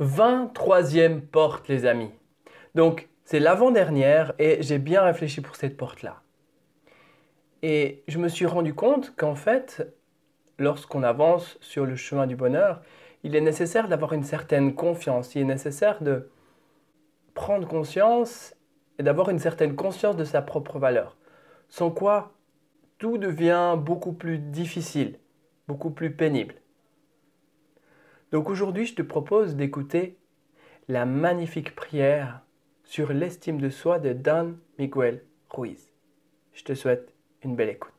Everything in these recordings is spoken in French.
23e porte, les amis. Donc, c'est l'avant-dernière et j'ai bien réfléchi pour cette porte-là. Et je me suis rendu compte qu'en fait, lorsqu'on avance sur le chemin du bonheur, il est nécessaire d'avoir une certaine confiance. Il est nécessaire de prendre conscience et d'avoir une certaine conscience de sa propre valeur. Sans quoi, tout devient beaucoup plus difficile, beaucoup plus pénible. Donc aujourd'hui, je te propose d'écouter la magnifique prière sur l'estime de soi de Don Miguel Ruiz. Je te souhaite une belle écoute.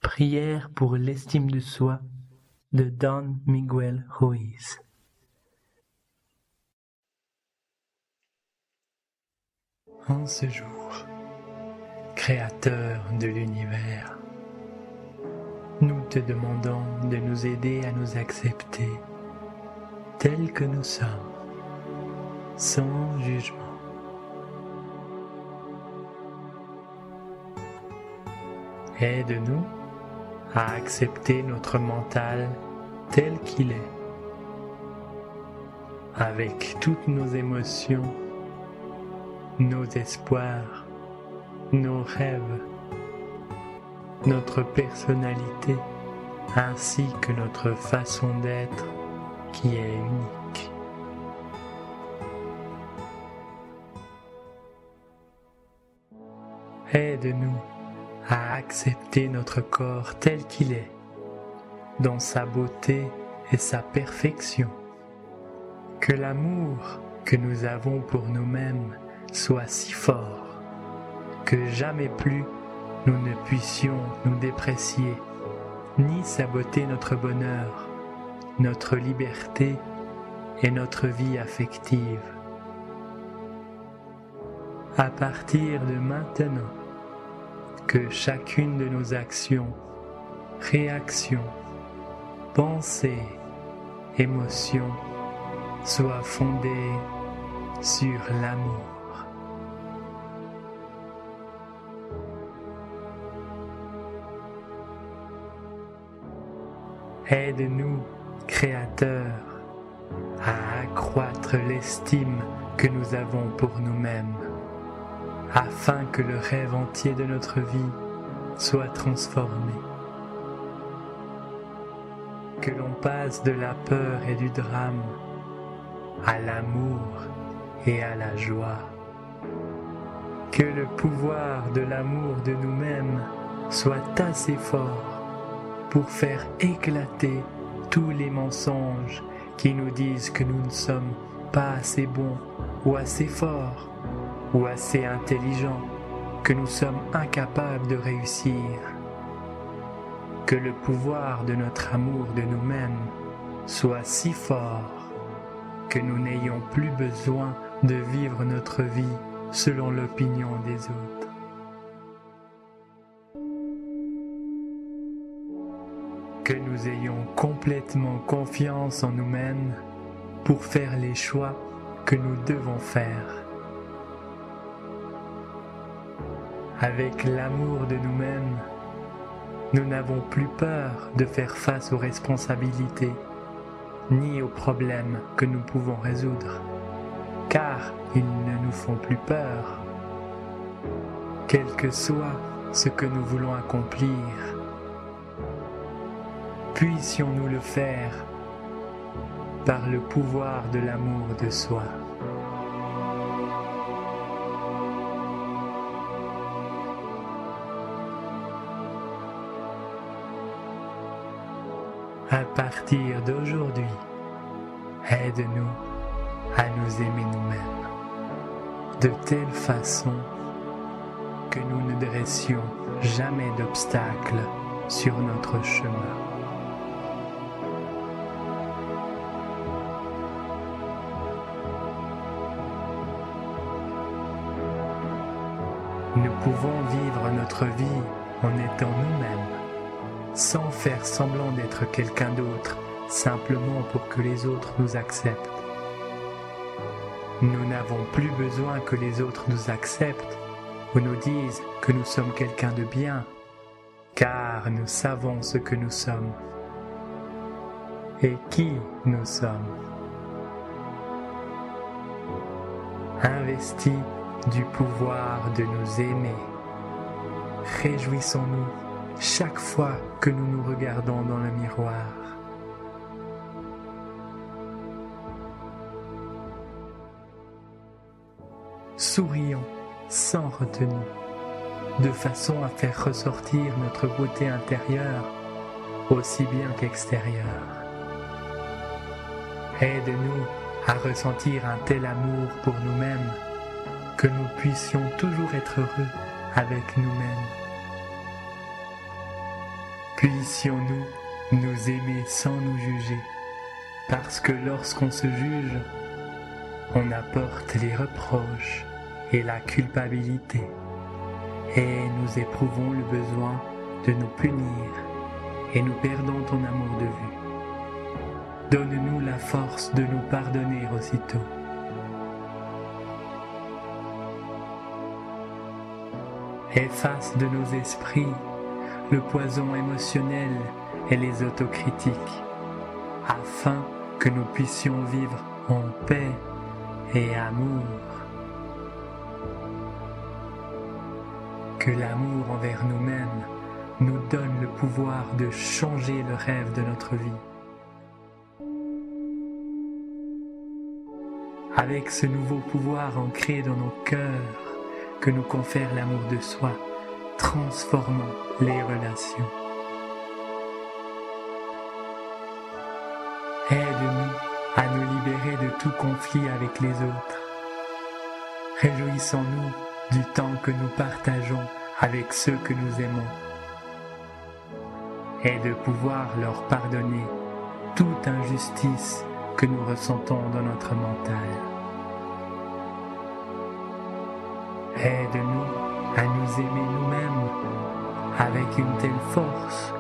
Prière pour l'estime de soi de Don Miguel Ruiz. En ce jour, Créateur de l'univers, nous te demandons de nous aider à nous accepter tels que nous sommes, sans jugement. Aide-nous à accepter notre mental tel qu'il est, avec toutes nos émotions, nos espoirs, nos rêves, notre personnalité, ainsi que notre façon d'être qui est unique. Aide-nous à accepter notre corps tel qu'il est, dans sa beauté et sa perfection. Que l'amour que nous avons pour nous-mêmes soit si fort que jamais plus nous ne puissions nous déprécier, ni saboter notre bonheur, notre liberté et notre vie affective. À partir de maintenant, que chacune de nos actions, réactions, pensées, émotions soit fondée sur l'amour. Aide-nous, Créateur, à accroître l'estime que nous avons pour nous-mêmes, afin que le rêve entier de notre vie soit transformé. Que l'on passe de la peur et du drame à l'amour et à la joie. Que le pouvoir de l'amour de nous-mêmes soit assez fort pour faire éclater tous les mensonges qui nous disent que nous ne sommes pas assez bons ou assez forts ou assez intelligents, que nous sommes incapables de réussir. Que le pouvoir de notre amour de nous-mêmes soit si fort que nous n'ayons plus besoin de vivre notre vie selon l'opinion des autres. Que nous ayons complètement confiance en nous-mêmes pour faire les choix que nous devons faire. Avec l'amour de nous-mêmes, nous n'avons plus peur de faire face aux responsabilités, ni aux problèmes que nous pouvons résoudre, car ils ne nous font plus peur. Quel que soit ce que nous voulons accomplir, puissions-nous le faire par le pouvoir de l'amour de soi. À partir d'aujourd'hui, aide-nous à nous aimer nous-mêmes, de telle façon que nous ne dressions jamais d'obstacles sur notre chemin. Nous pouvons vivre notre vie en étant nous-mêmes, sans faire semblant d'être quelqu'un d'autre, simplement pour que les autres nous acceptent. Nous n'avons plus besoin que les autres nous acceptent ou nous disent que nous sommes quelqu'un de bien, car nous savons ce que nous sommes. et qui nous sommes. Investis du pouvoir de nous aimer, réjouissons-nous chaque fois que nous nous regardons dans le miroir. Sourions sans retenue, de façon à faire ressortir notre beauté intérieure aussi bien qu'extérieure. Aide-nous à ressentir un tel amour pour nous-mêmes que nous puissions toujours être heureux avec nous-mêmes. Puissions-nous nous aimer sans nous juger, parce que lorsqu'on se juge, on apporte les reproches et la culpabilité, et nous éprouvons le besoin de nous punir, et nous perdons ton amour de vue. Donne-nous la force de nous pardonner aussitôt. Efface de nos esprits le poison émotionnel et les autocritiques, afin que nous puissions vivre en paix et amour. Que l'amour envers nous-mêmes nous donne le pouvoir de changer le rêve de notre vie. Avec ce nouveau pouvoir ancré dans nos cœurs que nous confère l'amour de soi, transformons les relations. Aide-nous à nous libérer de tout conflit avec les autres. Réjouissons-nous du temps que nous partageons avec ceux que nous aimons et de pouvoir leur pardonner toute injustice que nous ressentons dans notre mental. Aide-nous à nous aimer nous-mêmes avec une telle force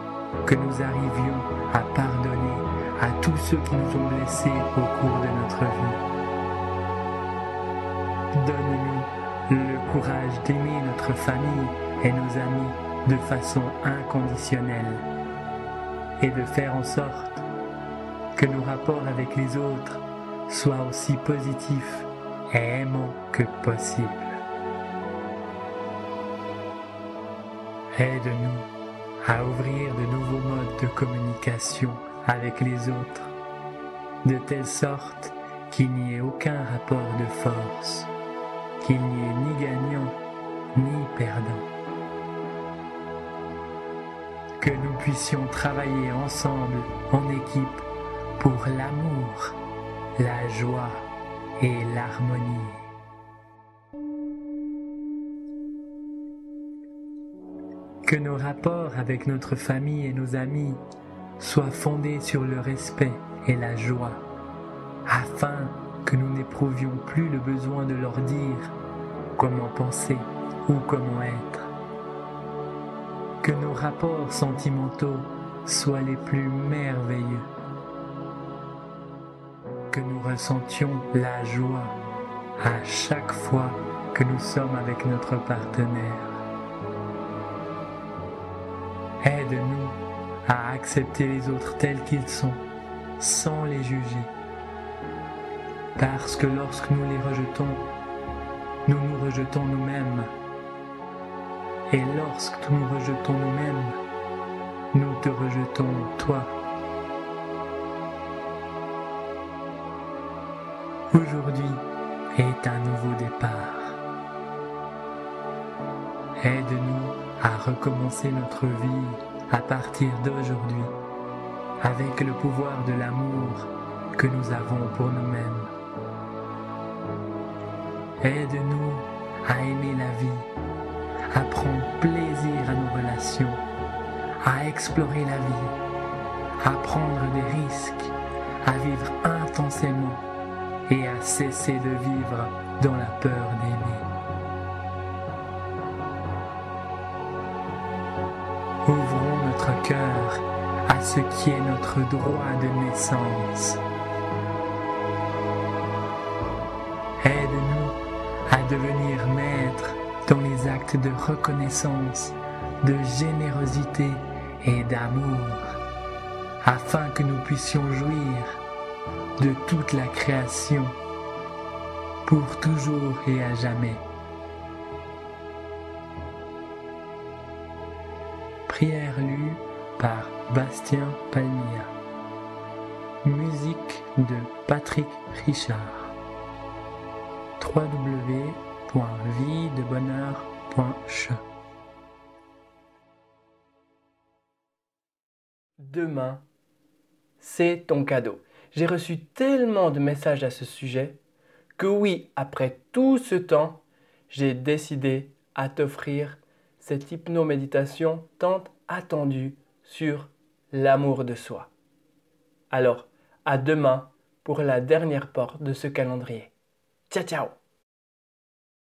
que nous arrivions à pardonner à tous ceux qui nous ont blessés au cours de notre vie. Donne-nous le courage d'aimer notre famille et nos amis de façon inconditionnelle et de faire en sorte que nos rapports avec les autres soient aussi positifs et aimants que possible. Aide-nous à ouvrir de nouveaux modes de communication avec les autres, de telle sorte qu'il n'y ait aucun rapport de force, qu'il n'y ait ni gagnant ni perdant. Que nous puissions travailler ensemble en équipe pour l'amour, la joie et l'harmonie. Que nos rapports avec notre famille et nos amis soient fondés sur le respect et la joie, afin que nous n'éprouvions plus le besoin de leur dire comment penser ou comment être. Que nos rapports sentimentaux soient les plus merveilleux. Que nous ressentions la joie à chaque fois que nous sommes avec notre partenaire. Aide-nous à accepter les autres tels qu'ils sont, sans les juger. Parce que lorsque nous les rejetons, nous nous rejetons nous-mêmes. Et lorsque nous rejetons nous-mêmes, nous te rejetons toi. Aujourd'hui est un nouveau départ. Aide-nous à recommencer notre vie à partir d'aujourd'hui, avec le pouvoir de l'amour que nous avons pour nous-mêmes. Aide-nous à aimer la vie, à prendre plaisir à nos relations, à explorer la vie, à prendre des risques, à vivre intensément et à cesser de vivre dans la peur d'aimer. Ouvrons notre cœur à ce qui est notre droit de naissance. Aide-nous à devenir maîtres dans les actes de reconnaissance, de générosité et d'amour. afin que nous puissions jouir de toute la création pour toujours et à jamais. Prière lue par Bastien Palmilla. Musique de Patrick Richard. www.viedebonheur.che. Demain, c'est ton cadeau. J'ai reçu tellement de messages à ce sujet que oui, après tout ce temps, j'ai décidé à t'offrir cette hypnoméditation tant attendue sur l'amour de soi. Alors, à demain pour la dernière porte de ce calendrier. Ciao, ciao!